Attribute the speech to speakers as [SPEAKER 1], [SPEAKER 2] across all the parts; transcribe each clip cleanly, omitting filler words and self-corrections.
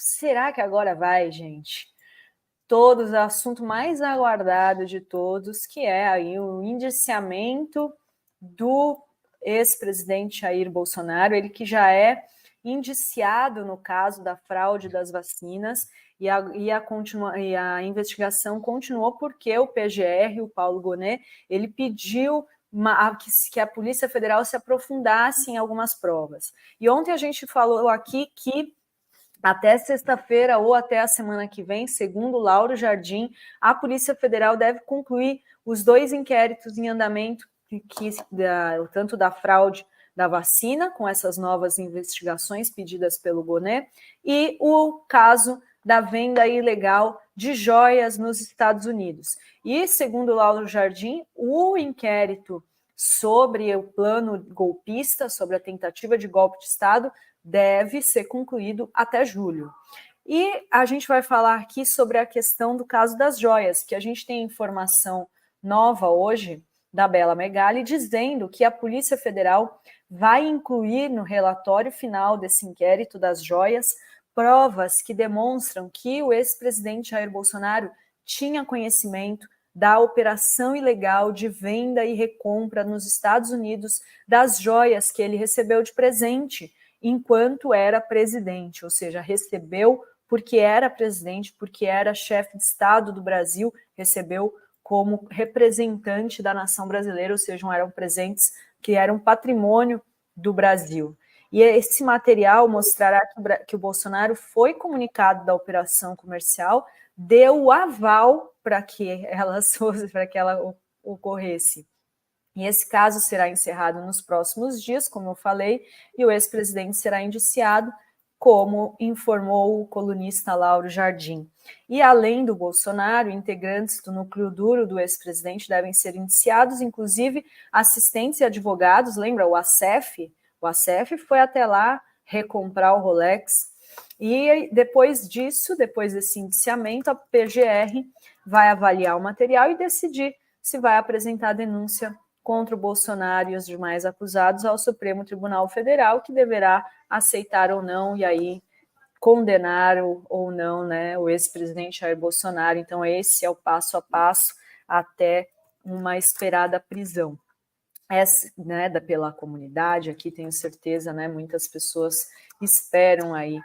[SPEAKER 1] será que agora vai, gente? Todos, o assunto mais aguardado de todos, que é aí o indiciamento do ex-presidente Jair Bolsonaro, ele que já é indiciado no caso da fraude das vacinas, e a investigação continuou porque o PGR, o Paulo Gonet, ele pediu que a Polícia Federal se aprofundasse em algumas provas. E ontem a gente falou aqui que até sexta-feira ou até a semana que vem, segundo Lauro Jardim, a Polícia Federal deve concluir os 2 inquéritos em andamento, tanto da fraude da vacina, com essas novas investigações pedidas pelo Gonet, e o caso da venda ilegal de joias nos Estados Unidos. E, segundo Lauro Jardim, o inquérito sobre o plano golpista, sobre a tentativa de golpe de Estado, deve ser concluído até julho. E a gente vai falar aqui sobre a questão do caso das joias, que a gente tem informação nova hoje da Bela Megali, dizendo que a Polícia Federal vai incluir no relatório final desse inquérito das joias provas que demonstram que o ex-presidente Jair Bolsonaro tinha conhecimento da operação ilegal de venda e recompra nos Estados Unidos das joias que ele recebeu de presente enquanto era presidente, ou seja, recebeu porque era presidente, porque era chefe de Estado do Brasil, recebeu como representante da nação brasileira, ou seja, eram presentes que eram patrimônio do Brasil. E esse material mostrará que o Bolsonaro foi comunicado da operação comercial, deu o aval para que ela ocorresse. E esse caso será encerrado nos próximos dias, como eu falei, e o ex-presidente será indiciado, como informou o colunista Lauro Jardim. E além do Bolsonaro, integrantes do núcleo duro do ex-presidente devem ser indiciados, inclusive assistentes e advogados. Lembra o ASEF? O ASEF foi até lá recomprar o Rolex. E depois disso, depois desse indiciamento, a PGR vai avaliar o material e decidir se vai apresentar denúncia contra o Bolsonaro e os demais acusados ao Supremo Tribunal Federal, que deverá aceitar ou não, e aí condenar ou não, né, o ex-presidente Jair Bolsonaro. Então esse é o passo a passo até uma esperada prisão. Essa, né, pela comunidade, aqui tenho certeza, né, muitas pessoas esperam aí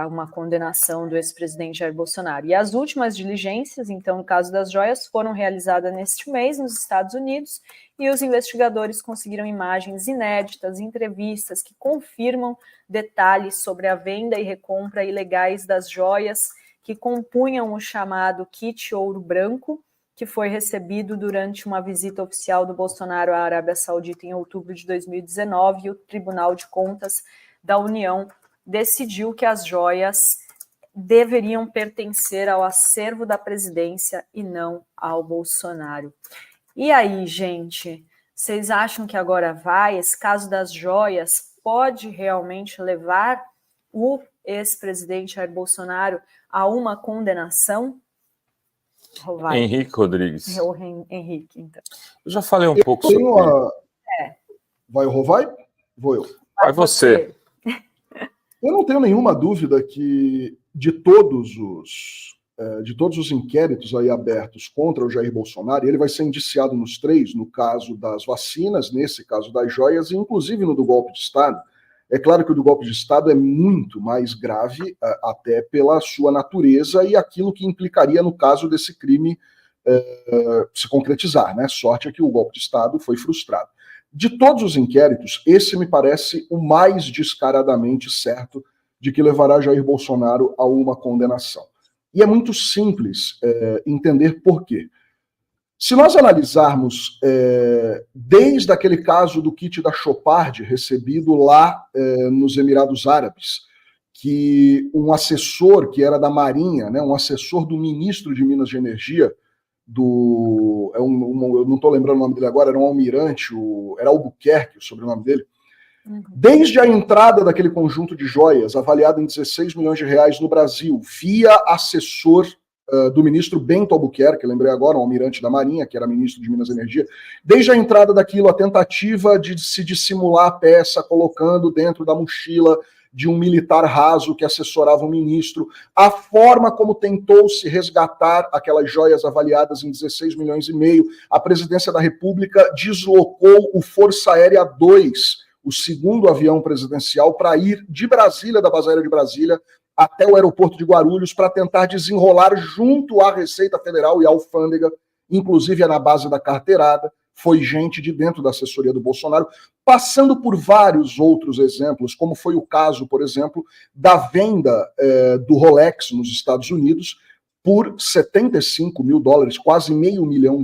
[SPEAKER 1] uma condenação do ex-presidente Jair Bolsonaro. E as últimas diligências, então, no caso das joias, foram realizadas neste mês nos Estados Unidos, e os investigadores conseguiram imagens inéditas, entrevistas que confirmam detalhes sobre a venda e recompra ilegais das joias que compunham o chamado kit ouro branco, que foi recebido durante uma visita oficial do Bolsonaro à Arábia Saudita em outubro de 2019, e o Tribunal de Contas da União decidiu que as joias deveriam pertencer ao acervo da presidência e não ao Bolsonaro. E aí, gente, vocês acham que agora esse caso das joias pode realmente levar o ex-presidente Jair Bolsonaro a uma condenação?
[SPEAKER 2] Vai. Henrique Rodrigues.
[SPEAKER 1] Henrique, então.
[SPEAKER 2] Eu já falei um pouco sobre...
[SPEAKER 3] Vai o Rovai? Vou eu.
[SPEAKER 2] Vai você.
[SPEAKER 3] Eu não tenho nenhuma dúvida que de todos os inquéritos aí abertos contra o Jair Bolsonaro, ele vai ser indiciado nos 3, no caso das vacinas, nesse caso das joias, e inclusive no do golpe de Estado. É claro que o do golpe de Estado é muito mais grave, até pela sua natureza e aquilo que implicaria no caso desse crime se concretizar, né? Sorte é que o golpe de Estado foi frustrado. De todos os inquéritos, esse me parece o mais descaradamente certo de que levará Jair Bolsonaro a uma condenação. E é muito simples entender por quê. Se nós analisarmos desde aquele caso do kit da Chopard recebido lá nos Emirados Árabes, que um assessor que era da Marinha, né, um assessor do ministro de Minas e Energia, eu não estou lembrando o nome dele agora, era um almirante, era Albuquerque o sobrenome dele. Desde a entrada daquele conjunto de joias, avaliado em 16 milhões de reais no Brasil, via assessor do ministro Bento Albuquerque, lembrei agora, um almirante da Marinha, que era ministro de Minas e Energia, desde a entrada daquilo, a tentativa de se dissimular a peça, colocando dentro da mochila de um militar raso que assessorava um ministro, a forma como tentou-se resgatar aquelas joias avaliadas em 16 milhões e meio. A presidência da República deslocou o Força Aérea 2, o segundo avião presidencial, para ir de Brasília, da base aérea de Brasília, até o aeroporto de Guarulhos, para tentar desenrolar junto à Receita Federal e à alfândega, inclusive na base da carteirada. Foi gente de dentro da assessoria do Bolsonaro, passando por vários outros exemplos, como foi o caso, por exemplo, da venda do Rolex nos Estados Unidos por 75 mil dólares, quase R$500 mil,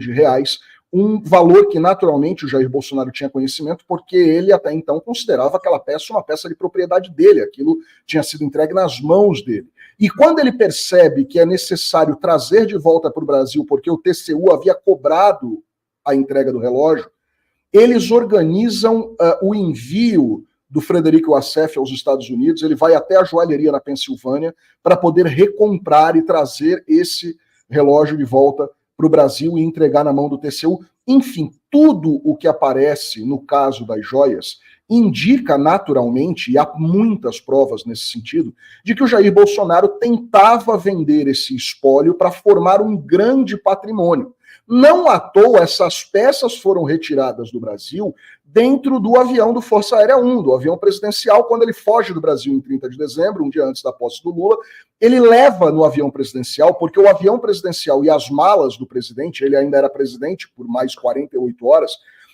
[SPEAKER 3] um valor que naturalmente o Jair Bolsonaro tinha conhecimento, porque ele até então considerava aquela peça uma peça de propriedade dele, aquilo tinha sido entregue nas mãos dele. E quando ele percebe que é necessário trazer de volta para o Brasil, porque o TCU havia cobrado a entrega do relógio, eles organizam o envio do Frederico Wassef aos Estados Unidos. Ele vai até a joalheria na Pensilvânia para poder recomprar e trazer esse relógio de volta para o Brasil e entregar na mão do TCU. Enfim, tudo o que aparece no caso das joias indica naturalmente, e há muitas provas nesse sentido, de que o Jair Bolsonaro tentava vender esse espólio para formar um grande patrimônio. Não à toa, essas peças foram retiradas do Brasil dentro do avião do Força Aérea 1, do avião presidencial. Quando ele foge do Brasil em 30 de dezembro, um dia antes da posse do Lula, ele leva no avião presidencial, porque o avião presidencial e as malas do presidente, ele ainda era presidente por mais 48 horas,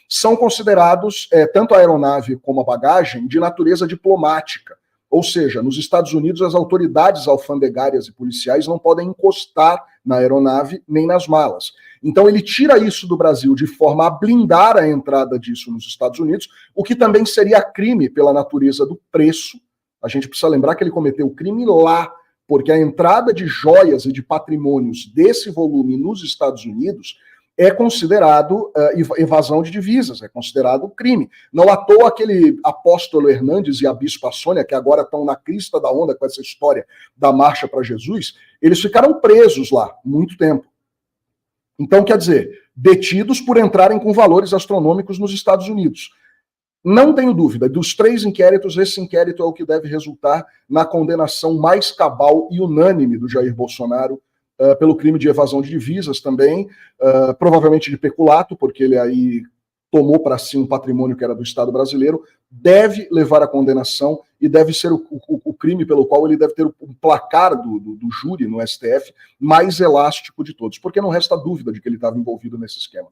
[SPEAKER 3] são considerados, tanto a aeronave como a bagagem, de natureza diplomática. Ou seja, nos Estados Unidos, as autoridades alfandegárias e policiais não podem encostar na aeronave nem nas malas. Então ele tira isso do Brasil de forma a blindar a entrada disso nos Estados Unidos, o que também seria crime pela natureza do preço. A gente precisa lembrar que ele cometeu crime lá, porque a entrada de joias e de patrimônios desse volume nos Estados Unidos é considerado evasão de divisas, é considerado crime. Não à toa aquele apóstolo Hernandes e a bispa Sônia, que agora estão na crista da onda com essa história da Marcha para Jesus, eles ficaram presos lá muito tempo. Então, quer dizer, detidos por entrarem com valores astronômicos nos Estados Unidos. Não tenho dúvida, dos 3 inquéritos, esse inquérito é o que deve resultar na condenação mais cabal e unânime do Jair Bolsonaro pelo crime de evasão de divisas também, provavelmente de peculato, porque ele aí tomou para si um patrimônio que era do Estado brasileiro, deve levar à condenação e deve ser o crime pelo qual ele deve ter o placar do júri no STF mais elástico de todos, porque não resta dúvida de que ele estava envolvido nesse esquema.